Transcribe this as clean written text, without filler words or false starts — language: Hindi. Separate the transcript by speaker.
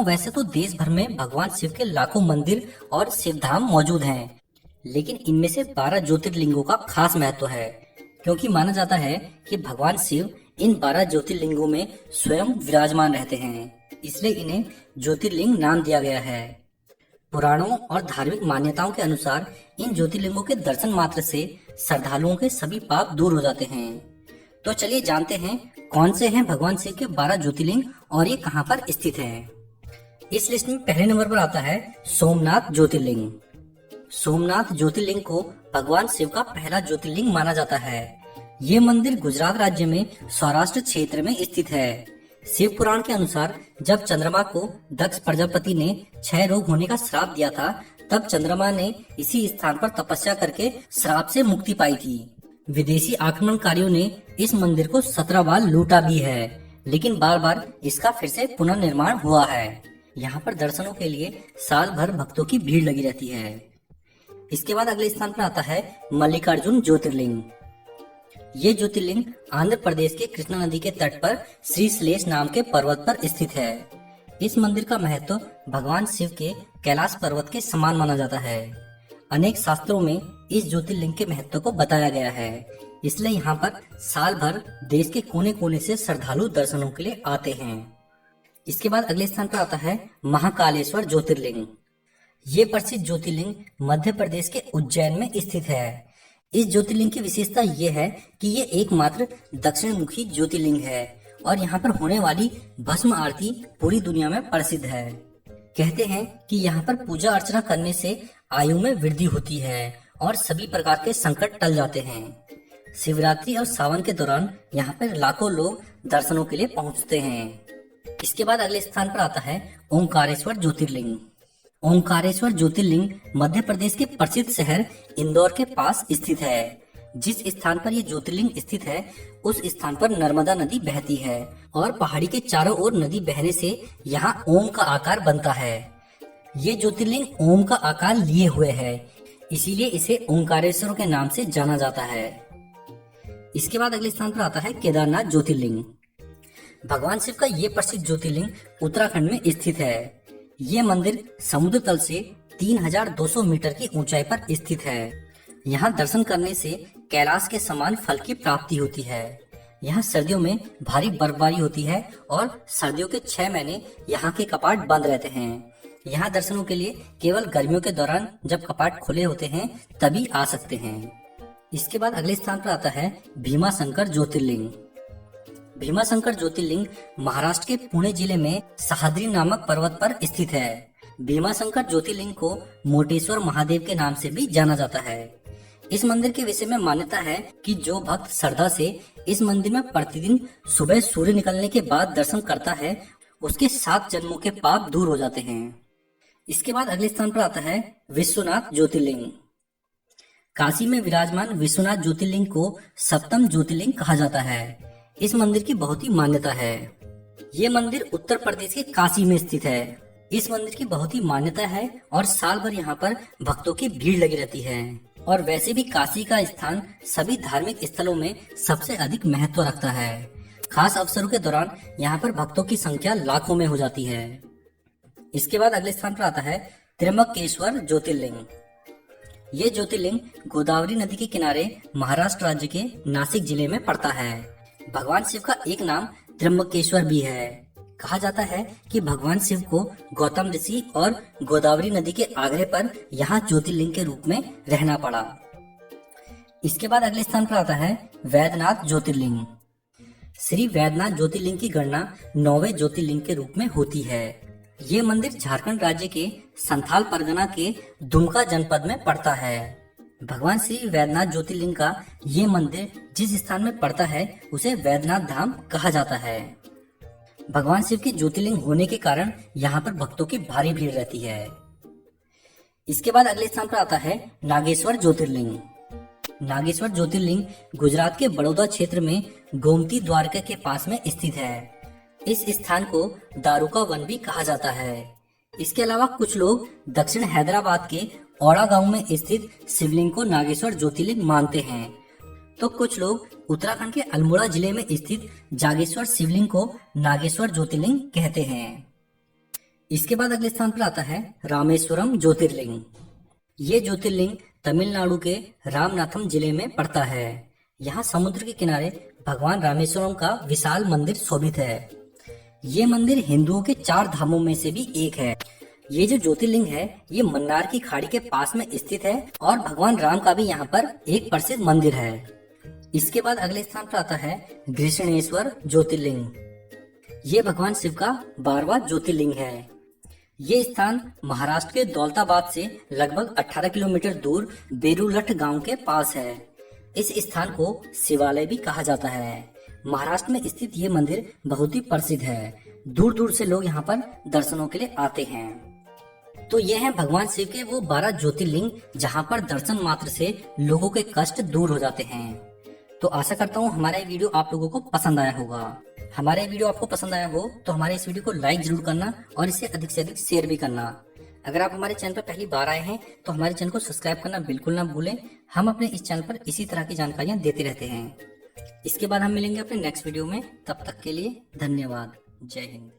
Speaker 1: वैसे तो देश भर में भगवान शिव के लाखों मंदिर और शिव धाम मौजूद हैं, लेकिन इनमें से 12 ज्योतिर्लिंगों का खास महत्व है, क्योंकि माना जाता है कि भगवान शिव इन 12 ज्योतिर्लिंगों में स्वयं विराजमान रहते हैं, इसलिए इन्हें ज्योतिर्लिंग नाम दिया गया है। पुराणों और धार्मिक मान्यताओं के अनुसार इन ज्योतिर्लिंगों के दर्शन मात्र से श्रद्धालुओं के सभी पाप दूर हो जाते हैं। तो चलिए जानते हैं कौन से हैं भगवान शिव के 12 ज्योतिर्लिंग और ये कहाँ पर स्थित है। इस लिस्ट में पहले नंबर पर आता है सोमनाथ ज्योतिर्लिंग। सोमनाथ ज्योतिर्लिंग को भगवान शिव का पहला ज्योतिर्लिंग माना जाता है। ये मंदिर गुजरात राज्य में सौराष्ट्र क्षेत्र में स्थित है। शिव पुराण के अनुसार जब चंद्रमा को दक्ष प्रजापति ने क्षय रोग होने का श्राप दिया था, तब चंद्रमा ने इसी स्थान पर तपस्या करके श्राप से मुक्ति पाई थी। विदेशी आक्रमणकारियों ने इस मंदिर को 17 बार लूटा भी है, लेकिन बार बार इसका फिर से पुनर्निर्माण हुआ है। यहाँ पर दर्शनों के लिए साल भर भक्तों की भीड़ लगी रहती है। इसके बाद अगले स्थान पर आता है मल्लिकार्जुन ज्योतिर्लिंग। ये ज्योतिर्लिंग आंध्र प्रदेश के कृष्णा नदी के तट पर श्रीशैलेश नाम के पर्वत पर स्थित है। इस मंदिर का महत्व भगवान शिव के कैलाश पर्वत के समान माना जाता है। अनेक शास्त्रों में इस ज्योतिर्लिंग के महत्व को बताया गया है, इसलिए यहाँ पर साल भर देश के कोने कोने से श्रद्धालु दर्शनों के लिए आते हैं। इसके बाद अगले स्थान पर आता है महाकालेश्वर ज्योतिर्लिंग। ये प्रसिद्ध ज्योतिर्लिंग मध्य प्रदेश के उज्जैन में स्थित है। इस ज्योतिर्लिंग की विशेषता ये है कि ये एकमात्र दक्षिण मुखी ज्योतिर्लिंग है और यहाँ पर होने वाली भस्म आरती पूरी दुनिया में प्रसिद्ध है। कहते हैं कि यहाँ पर पूजा अर्चना करने से आयु में वृद्धि होती है और सभी प्रकार के संकट टल जाते हैं। शिवरात्रि और सावन के दौरान यहाँ पर लाखों लोग दर्शनों के लिए पहुँचते हैं। इसके बाद अगले स्थान पर आता है ओंकारेश्वर ज्योतिर्लिंग। ओंकारेश्वर ज्योतिर्लिंग मध्य प्रदेश के प्रसिद्ध शहर इंदौर के पास स्थित है। जिस स्थान पर ये ज्योतिर्लिंग स्थित है, उस स्थान पर नर्मदा नदी बहती है और पहाड़ी के चारों ओर नदी बहने से यहाँ ओम का आकार बनता है। ये ज्योतिर्लिंग ओम का आकार लिए हुए है, इसीलिए इसे ओंकारेश्वर के नाम से जाना जाता है। इसके बाद अगले स्थान पर आता है केदारनाथ ज्योतिर्लिंग। भगवान शिव का ये प्रसिद्ध ज्योतिर्लिंग उत्तराखंड में स्थित है। ये मंदिर समुद्र तल से 3200 मीटर की ऊंचाई पर स्थित है। यहाँ दर्शन करने से कैलाश के समान फल की प्राप्ति होती है। यहाँ सर्दियों में भारी बर्फबारी होती है और सर्दियों के 6 महीने यहाँ के कपाट बंद रहते हैं। यहाँ दर्शनों के लिए केवल गर्मियों के दौरान जब कपाट खुले होते हैं तभी आ सकते हैं। इसके बाद अगले स्थान पर आता है भीमाशंकर ज्योतिर्लिंग। भीमाशंकर ज्योतिर्लिंग महाराष्ट्र के पुणे जिले में सह्याद्री नामक पर्वत पर स्थित है। भीमाशंकर ज्योतिर्लिंग को मोटेश्वर महादेव के नाम से भी जाना जाता है। इस मंदिर के विषय में मान्यता है कि जो भक्त श्रद्धा से इस मंदिर में प्रतिदिन सुबह सूर्य निकलने के बाद दर्शन करता है, उसके 7 जन्मों के पाप दूर हो जाते हैं। इसके बाद अगले स्थान पर आता है विश्वनाथ ज्योतिर्लिंग। काशी में विराजमान विश्वनाथ ज्योतिर्लिंग को सप्तम ज्योतिर्लिंग कहा जाता है। इस मंदिर की बहुत ही मान्यता है। ये मंदिर उत्तर प्रदेश के काशी में स्थित है। इस मंदिर की बहुत ही मान्यता है और साल भर यहाँ पर भक्तों की भीड़ लगी रहती है। और वैसे भी काशी का स्थान सभी धार्मिक स्थलों में सबसे अधिक महत्व रखता है। खास अवसरों के दौरान यहाँ पर भक्तों की संख्या लाखों में हो जाती है। इसके बाद अगले स्थान पर आता है त्र्यंबकेश्वर ज्योतिर्लिंग। ये ज्योतिर्लिंग गोदावरी नदी के किनारे महाराष्ट्र राज्य के नासिक जिले में पड़ता है। भगवान शिव का एक नाम त्र्यंबकेश्वर भी है। कहा जाता है कि भगवान शिव को गौतम ऋषि और गोदावरी नदी के आग्रह पर यहाँ ज्योतिर्लिंग के रूप में रहना पड़ा। इसके बाद अगले स्थान पर आता है वैद्यनाथ ज्योतिर्लिंग। श्री वैद्यनाथ ज्योतिर्लिंग की गणना 9वें ज्योतिर्लिंग के रूप में होती है। ये मंदिर झारखंड राज्य के संथाल परगना के दुमका जनपद में पड़ता है। भगवान श्री वैद्यनाथ ज्योतिर्लिंग का ये मंदिर जिस स्थान में पड़ता है उसे वैद्यनाथ धाम कहा जाता है। भगवान शिव के ज्योतिर्लिंग होने के कारण यहाँ पर भक्तों की भारी भीड़ रहती है। इसके बाद अगले स्थान पर आता है नागेश्वर ज्योतिर्लिंग। नागेश्वर ज्योतिर्लिंग गुजरात के बड़ौदा क्षेत्र में गोमती द्वारका के पास में स्थित है। इस स्थान को दारुका वन भी कहा जाता है। इसके अलावा कुछ लोग दक्षिण हैदराबाद के औड़ा गांव में स्थित शिवलिंग को नागेश्वर ज्योतिर्लिंग मानते हैं, तो कुछ लोग उत्तराखंड के अल्मोड़ा जिले में स्थित जागेश्वर शिवलिंग को नागेश्वर ज्योतिर्लिंग कहते हैं। इसके बाद अगले स्थान पर आता है रामेश्वरम ज्योतिर्लिंग। ये ज्योतिर्लिंग तमिलनाडु के रामनाथम जिले में पड़ता है। यहाँ समुद्र के किनारे भगवान रामेश्वरम का विशाल मंदिर शोभित है। ये मंदिर हिंदुओं के 4 धामों में से भी एक है। ये जो ज्योतिर्लिंग है ये मन्नार की खाड़ी के पास में स्थित है और भगवान राम का भी यहाँ पर एक प्रसिद्ध मंदिर है। इसके बाद अगले स्थान पर आता है घृष्णेश्वर ज्योतिर्लिंग। ये भगवान शिव का 12वां ज्योतिर्लिंग है। ये स्थान महाराष्ट्र के दौलताबाद से लगभग 18 किलोमीटर दूर बेरूलठ गांव के पास है। इस स्थान को शिवालय भी कहा जाता है। महाराष्ट्र में स्थित ये मंदिर बहुत ही प्रसिद्ध है। दूर दूर से लोग यहाँ पर दर्शनों के लिए आते हैं। तो ये हैं भगवान शिव के वो 12 ज्योतिर्लिंग जहाँ पर दर्शन मात्र से लोगों के कष्ट दूर हो जाते हैं। तो आशा करता हूँ हमारा ये वीडियो आप लोगों को पसंद आया होगा। हमारा ये वीडियो आपको पसंद आया हो तो हमारे इस वीडियो को लाइक जरूर करना और इसे अधिक से अधिक शेयर भी करना। अगर आप हमारे चैनल पर पहली बार आए हैं तो हमारे चैनल को सब्सक्राइब करना बिल्कुल ना भूलें। हम अपने इस चैनल पर इसी तरह की जानकारियां देते रहते हैं। इसके बाद हम मिलेंगे अपने नेक्स्ट वीडियो में। तब तक के लिए धन्यवाद। जय हिंद।